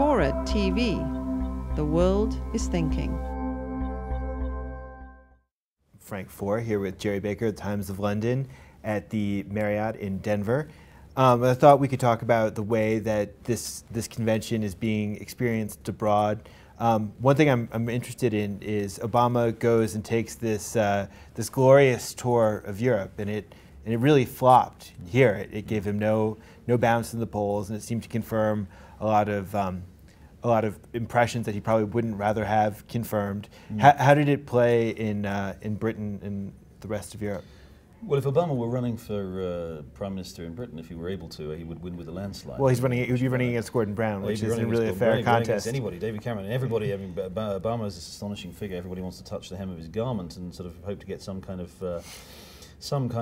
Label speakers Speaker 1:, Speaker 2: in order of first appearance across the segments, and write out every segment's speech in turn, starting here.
Speaker 1: FORA.tv. The world is thinking.
Speaker 2: Frank Foer here with Gerry Baker, the Times of London, at the Marriott in Denver. I thought we could talk about the way that this convention is being experienced abroad. One thing I'm interested in is Obama goes and takes this this glorious tour of Europe, and it really flopped here. It gave him no bounce in the polls, and it seemed to confirm a lot of impressions that he probably wouldn't rather have confirmed. How did it play in Britain and the rest of Europe?
Speaker 3: Well, if Obama were running for Prime Minister in Britain, if he were able to, he would win with a landslide.
Speaker 2: Well, he would be running against Gordon Brown, which isn't really a fair contest.
Speaker 3: Anybody, David Cameron, everybody. I mean, Obama is this astonishing figure. Everybody wants to touch the hem of his garment and sort of hope to get some kind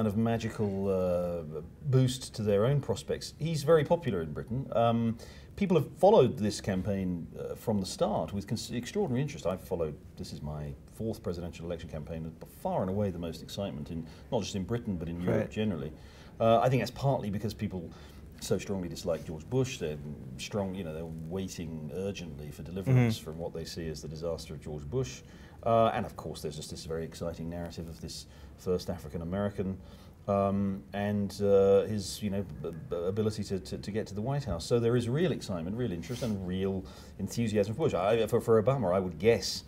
Speaker 3: of magical boost to their own prospects. He's very popular in Britain. People have followed this campaign from the start with extraordinary interest. I've followed, this is my 4th presidential election campaign, far and away the most excitement, not just in Britain, but in Europe generally. I think that's partly because people so strongly dislike George Bush. They're they're waiting urgently for deliverance from what they see as the disaster of George Bush. And of course, there's just this very exciting narrative of this first African American and his ability to get to the White House. So there is real excitement, real interest, and real enthusiasm for Bush. For Obama, I would guess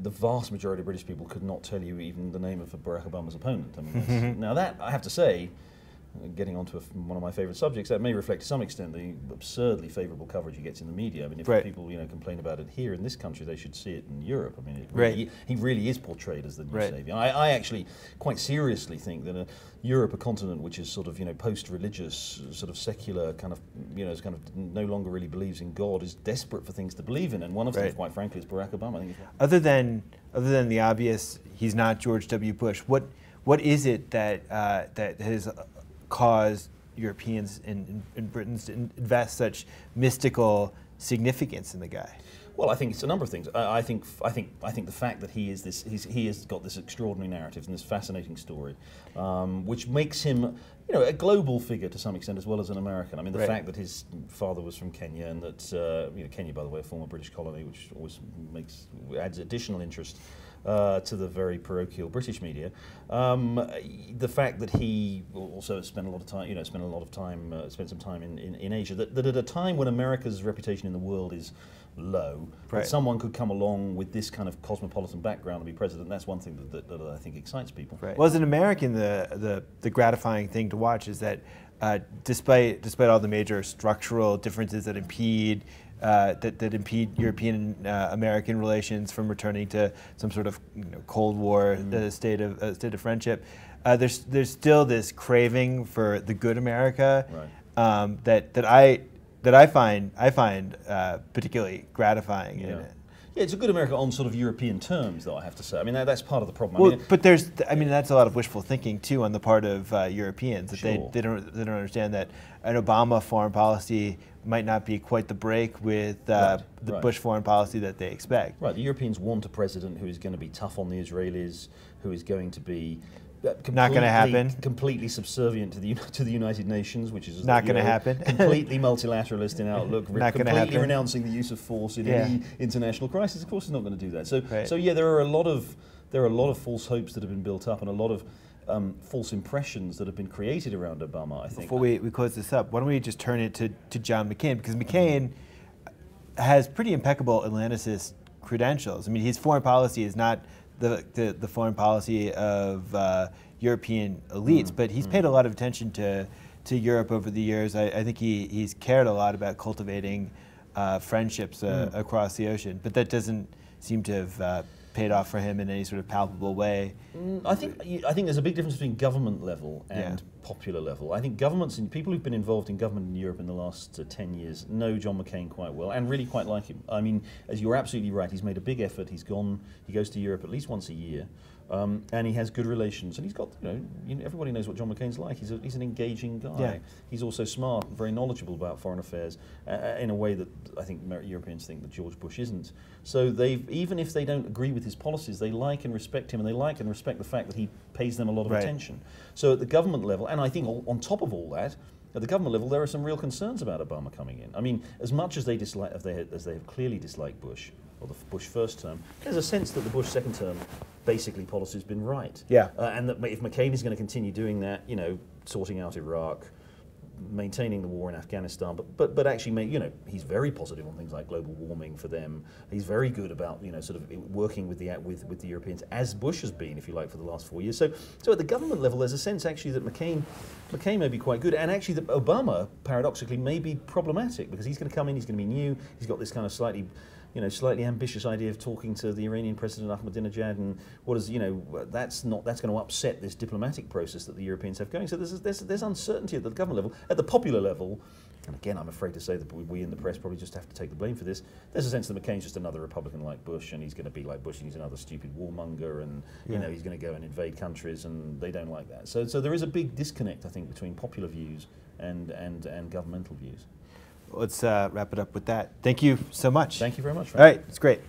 Speaker 3: the vast majority of British people could not tell you even the name of Barack Obama's opponent. I mean, now that, I have to say, getting onto one of my favourite subjects, that may reflect to some extent the absurdly favourable coverage he gets in the media. I mean, if people complain about it here in this country, they should see it in Europe. I mean, he really is portrayed as the new saviour. I actually quite seriously think that Europe, a continent which is sort of post-religious, sort of secular, kind of no longer really believes in God, is desperate for things to believe in, and one of them, quite frankly, is Barack Obama. I think
Speaker 2: other than the obvious, he's not George W. Bush. What is it that has caused Europeans in Britain to invest such mystical significance in the guy?
Speaker 3: Well, I think it's a number of things. I think the fact that he has got this extraordinary narrative and this fascinating story, which makes him, a global figure to some extent as well as an American. I mean, the fact that his father was from Kenya, and that Kenya, by the way, a former British colony, which always adds additional interest to the very parochial British media. The fact that he also spent some time in Asia. That at a time when America's reputation in the world is low, that someone could come along with this kind of cosmopolitan background and be president. That's one thing that I think excites people.
Speaker 2: Well, as an American, the gratifying thing to watch is that despite all the major structural differences that impede European American relations from returning to some sort of Cold War state of friendship, there's still this craving for the good America that I find particularly gratifying.
Speaker 3: Yeah, it's a good America on sort of European terms, though, I have to say. I mean, that's part of the problem.
Speaker 2: Well, but that's a lot of wishful thinking too on the part of Europeans. That they don't understand that an Obama foreign policy might not be quite the break with the Bush foreign policy that they expect.
Speaker 3: Right. The Europeans want a president who is going to be tough on the Israelis, who is going to be
Speaker 2: not going to happen.
Speaker 3: Completely subservient to the United Nations, which is
Speaker 2: not going to happen.
Speaker 3: Completely multilateralist in outlook, completely renouncing the use of force in any international crisis. Of course, it's not going to do that. So yeah, there are a lot of false hopes that have been built up, and a lot of false impressions that have been created around Obama, I think.
Speaker 2: Before we close this up, why don't we just turn it to John McCain, because McCain has pretty impeccable Atlanticist credentials. I mean, his foreign policy is not the foreign policy of European elites, but he's paid a lot of attention to Europe over the years. I think he's cared a lot about cultivating friendships across the ocean, but that doesn't seem to have paid off for him in any sort of palpable way.
Speaker 3: I think there's a big difference between government level and popular level. I think governments and people who've been involved in government in Europe in the last 10 years know John McCain quite well and really quite like him. I mean, as you're absolutely right, he's made a big effort. He goes to Europe at least once a year. And he has good relations, and he's got, everybody knows what John McCain's like. He's an engaging guy. Yeah. He's also smart and very knowledgeable about foreign affairs in a way that I think Europeans think that George Bush isn't. So even if they don't agree with his policies, they like and respect him, and they like and respect the fact that he pays them a lot of attention. So at the government level, and I think on top of all that, at the government level, there are some real concerns about Obama coming in. I mean, as much as they dislike, as they have clearly disliked Bush, or the Bush first term, there's a sense that the Bush second term, basically, policy has been right.
Speaker 2: Yeah.
Speaker 3: And that if McCain is going to continue doing that, sorting out Iraq, maintaining the war in Afghanistan, but actually, he's very positive on things like global warming for them. He's very good about, sort of working with the Europeans, as Bush has been, if you like, for the last 4 years. So at the government level, there's a sense actually that McCain may be quite good, and actually that Obama, paradoxically, may be problematic because he's going to come in, he's going to be new, he's got this kind of slightly ambitious idea of talking to the Iranian President Ahmadinejad, and that's going to upset this diplomatic process that the Europeans have going. So there's uncertainty at the government level. At the popular level, and again, I'm afraid to say that we in the press probably just have to take the blame for this. There's a sense that McCain's just another Republican like Bush, and he's going to be like Bush, and he's another stupid warmonger, and he's going to go and invade countries, and they don't like that. So there is a big disconnect, I think, between popular views and governmental views.
Speaker 2: Let's wrap it up with that. Thank you so much.
Speaker 3: Thank you very much, Frank.
Speaker 2: All right, it's great.